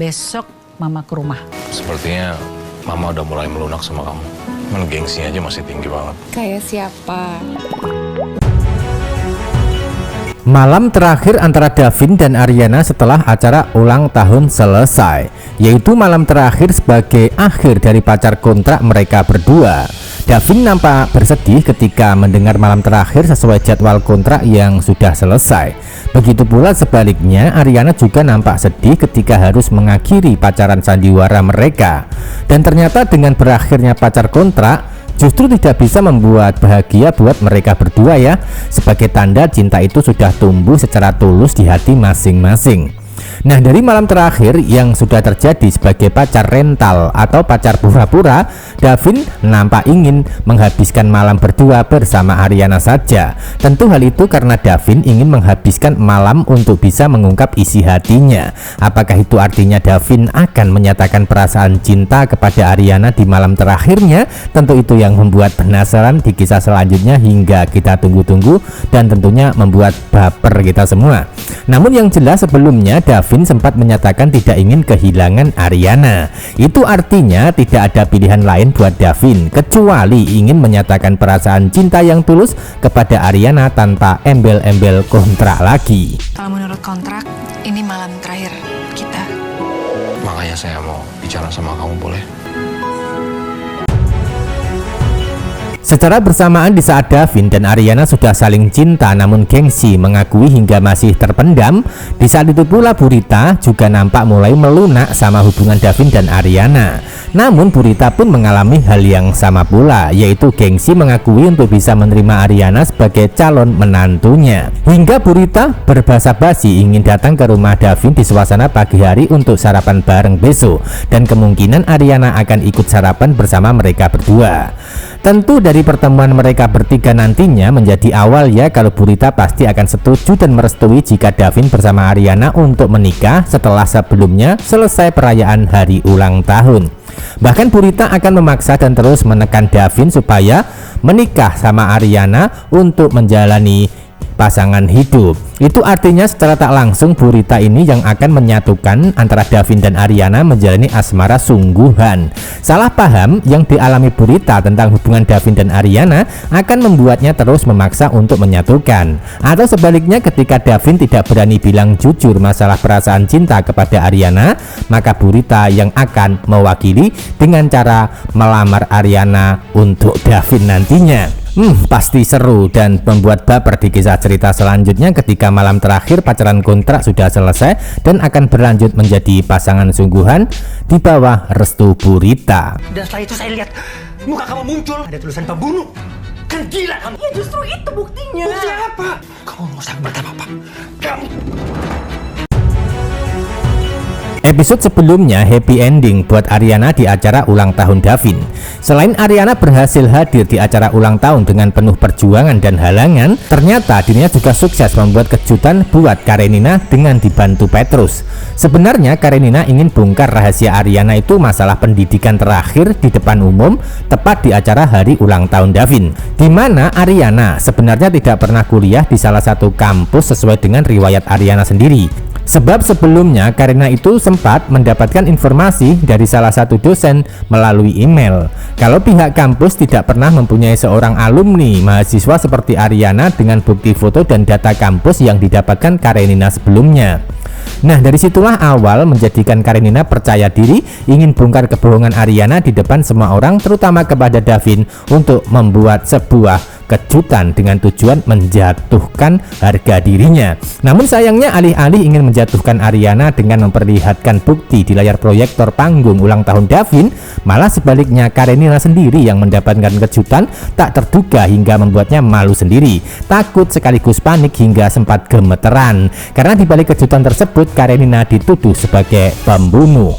Besok mama ke rumah. Sepertinya mama udah mulai melunak sama kamu. Cuman gengsinya aja masih tinggi banget. Kayak siapa? Malam terakhir antara Davin dan Ariana setelah acara ulang tahun selesai, yaitu malam terakhir sebagai akhir dari pacar kontrak mereka berdua. Davin nampak bersedih ketika mendengar malam terakhir sesuai jadwal kontrak yang sudah selesai. Begitu pula sebaliknya, Ariana juga nampak sedih ketika harus mengakhiri pacaran sandiwara mereka. Dan ternyata dengan berakhirnya pacar kontrak justru tidak bisa membuat bahagia buat mereka berdua ya. Sebagai tanda cinta itu sudah tumbuh secara tulus di hati masing-masing. Nah, dari malam terakhir yang sudah terjadi sebagai pacar rental atau pacar pura-pura, Davin nampak ingin menghabiskan malam berdua bersama Ariana saja. Tentu hal itu karena Davin ingin menghabiskan malam untuk bisa mengungkap isi hatinya. Apakah itu artinya Davin akan menyatakan perasaan cinta kepada Ariana di malam terakhirnya? Tentu itu yang membuat penasaran di kisah selanjutnya hingga kita tunggu-tunggu dan tentunya membuat baper kita semua. Namun yang jelas sebelumnya Davin sempat menyatakan tidak ingin kehilangan Ariana. Itu artinya tidak ada pilihan lain buat Davin kecuali ingin menyatakan perasaan cinta yang tulus kepada Ariana tanpa embel-embel kontrak lagi. Kalau menurut kontrak, ini malam terakhir kita. Makanya saya mau bicara sama kamu, boleh? Secara bersamaan di saat Davin dan Ariana sudah saling cinta namun gengsi mengakui hingga masih terpendam, di saat itu pula Burita juga nampak mulai melunak sama hubungan Davin dan Ariana. Namun Burita pun mengalami hal yang sama pula, yaitu gengsi mengakui untuk bisa menerima Ariana sebagai calon menantunya. Hingga Burita berbahasa basi ingin datang ke rumah Davin di suasana pagi hari untuk sarapan bareng besok, dan kemungkinan Ariana akan ikut sarapan bersama mereka berdua. Tentu dari pertemuan mereka bertiga nantinya menjadi awal ya kalau Burita pasti akan setuju dan merestui jika Davin bersama Ariana untuk menikah setelah sebelumnya selesai perayaan hari ulang tahun. Bahkan Burita akan memaksa dan terus menekan Davin supaya menikah sama Ariana untuk menjalani pasangan hidup. Itu artinya secara tak langsung Burita ini yang akan menyatukan antara Davin dan Ariana menjalani asmara sungguhan. Salah paham yang dialami Burita tentang hubungan Davin dan Ariana akan membuatnya terus memaksa untuk menyatukan. Atau sebaliknya, ketika Davin tidak berani bilang jujur masalah perasaan cinta kepada Ariana, maka Burita yang akan mewakili dengan cara melamar Ariana untuk Davin nantinya. Pasti seru dan membuat baper di kisah cerita selanjutnya ketika malam terakhir pacaran kontrak sudah selesai dan akan berlanjut menjadi pasangan sungguhan di bawah restu Burita. Dan setelah itu saya lihat muka kamu muncul, ada tulisan pembunuh. Kan gila kamu. Ya justru itu buktinya. Bukti apa? Kamu mau saya berkata apa? Kamu. Episode sebelumnya happy ending buat Ariana di acara ulang tahun Davin. Selain Ariana berhasil hadir di acara ulang tahun dengan penuh perjuangan dan halangan, ternyata dirinya juga sukses membuat kejutan buat Karenina dengan dibantu Petrus. Sebenarnya Karenina ingin bongkar rahasia Ariana itu masalah pendidikan terakhir di depan umum tepat di acara hari ulang tahun Davin, di mana Ariana sebenarnya tidak pernah kuliah di salah satu kampus sesuai dengan riwayat Ariana sendiri. Sebab sebelumnya Karina itu sempat mendapatkan informasi dari salah satu dosen melalui email kalau pihak kampus tidak pernah mempunyai seorang alumni mahasiswa seperti Ariana dengan bukti foto dan data kampus yang didapatkan Karenina sebelumnya. Nah, dari situlah awal menjadikan Karenina percaya diri ingin bongkar kebohongan Ariana di depan semua orang, terutama kepada Davin, untuk membuat sebuah kejutan dengan tujuan menjatuhkan harga dirinya. Namun sayangnya alih-alih ingin menjatuhkan Ariana dengan memperlihatkan bukti di layar proyektor panggung ulang tahun Davin, malah sebaliknya Karenina sendiri yang mendapatkan kejutan tak terduga hingga membuatnya malu sendiri, takut sekaligus panik hingga sempat gemeteran. Karena di balik kejutan tersebut Karenina dituduh sebagai pembunuh.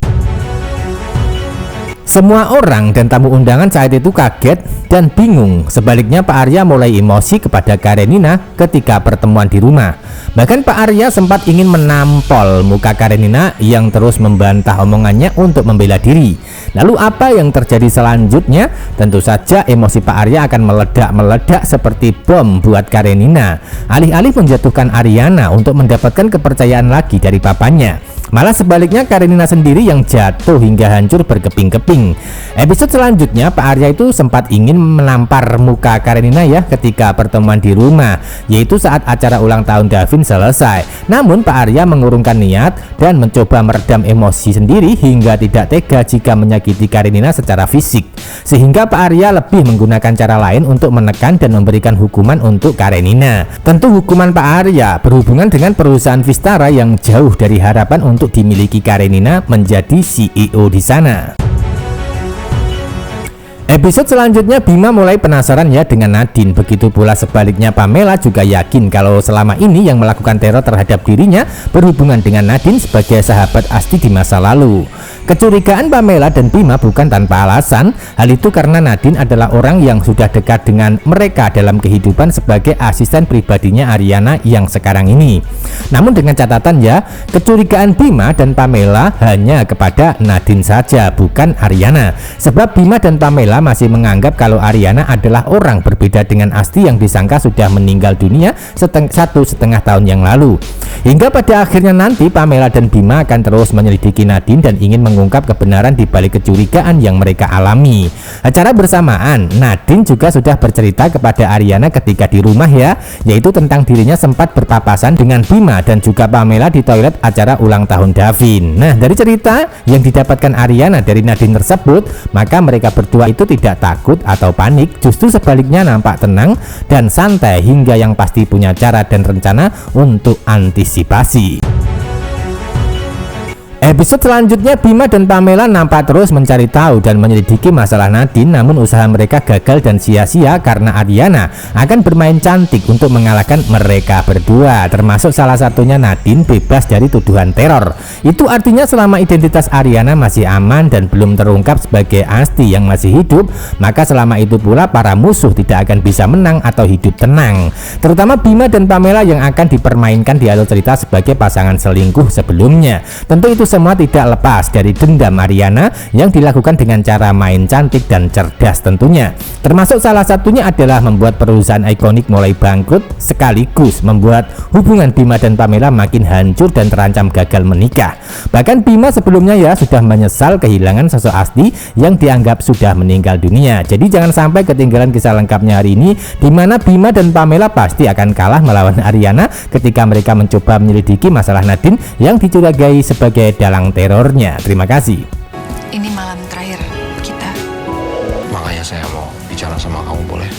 Semua orang dan tamu undangan saat itu kaget dan bingung. Sebaliknya Pak Arya mulai emosi kepada Karenina ketika pertemuan di rumah. Bahkan Pak Arya sempat ingin menampol muka Karenina yang terus membantah omongannya untuk membela diri. Lalu apa yang terjadi selanjutnya? Tentu saja emosi Pak Arya akan meledak-meledak seperti bom buat Karenina. Alih-alih menjatuhkan Ariana untuk mendapatkan kepercayaan lagi dari papanya, Malah sebaliknya Karenina sendiri yang jatuh hingga hancur berkeping-keping. Episode selanjutnya Pak Arya itu sempat ingin menampar muka Karenina ya ketika pertemuan di rumah, yaitu saat acara ulang tahun Davin selesai. Namun Pak Arya mengurungkan niat dan mencoba meredam emosi sendiri hingga tidak tega jika menyakiti Karenina secara fisik. Sehingga Pak Arya lebih menggunakan cara lain untuk menekan dan memberikan hukuman untuk Karenina. Tentu hukuman Pak Arya berhubungan dengan perusahaan Vistara yang jauh dari harapan untuk dimiliki Karenina menjadi CEO di sana. Episode selanjutnya Bima mulai penasaran ya dengan Nadine. Begitu pula sebaliknya Pamela juga yakin kalau selama ini yang melakukan teror terhadap dirinya berhubungan dengan Nadine sebagai sahabat Asti di masa lalu. Kecurigaan Pamela dan Bima bukan tanpa alasan. Hal itu karena Nadine adalah orang yang sudah dekat dengan mereka dalam kehidupan sebagai asisten pribadinya Ariana yang sekarang ini. Namun dengan catatan ya, kecurigaan Bima dan Pamela hanya kepada Nadine saja, bukan Ariana. Sebab Bima dan Pamela masih menganggap kalau Ariana adalah orang berbeda dengan Asti yang disangka sudah meninggal dunia 1,5 tahun yang lalu. Hingga pada akhirnya nanti Pamela dan Bima akan terus menyelidiki Nadine dan ingin mengungkap kebenaran di balik kecurigaan yang mereka alami. Acara bersamaan, Nadine juga sudah bercerita kepada Ariana ketika di rumah ya, yaitu tentang dirinya sempat berpapasan dengan Bima dan juga Pamela di toilet acara ulang tahun Davin. Nah, dari cerita yang didapatkan Ariana dari Nadine tersebut, maka mereka berdua itu tidak takut atau panik, justru sebaliknya nampak tenang dan santai hingga yang pasti punya cara dan rencana untuk antisipasi. Episode selanjutnya Bima dan Pamela nampak terus mencari tahu dan menyelidiki masalah Nadine, namun usaha mereka gagal dan sia-sia karena Ariana akan bermain cantik untuk mengalahkan mereka berdua, termasuk salah satunya Nadine bebas dari tuduhan teror. Itu artinya selama identitas Ariana masih aman dan belum terungkap sebagai Asti yang masih hidup, maka selama itu pula para musuh tidak akan bisa menang atau hidup tenang. Terutama Bima dan Pamela yang akan dipermainkan di alur cerita sebagai pasangan selingkuh sebelumnya. Tentu itu semua tidak lepas dari dendam Ariana yang dilakukan dengan cara main cantik dan cerdas tentunya. Termasuk salah satunya adalah membuat perusahaan ikonik mulai bangkrut sekaligus membuat hubungan Bima dan Pamela makin hancur dan terancam gagal menikah. Bahkan Bima sebelumnya ya sudah menyesal kehilangan sosok Asti yang dianggap sudah meninggal dunia. Jadi jangan sampai ketinggalan kisah lengkapnya hari ini, di mana Bima dan Pamela pasti akan kalah melawan Ariana ketika mereka mencoba menyelidiki masalah Nadine yang dicurigai sebagai dalang terornya. Terima kasih. Ini malam terakhir kita. Makanya saya mau bicara sama kamu, boleh?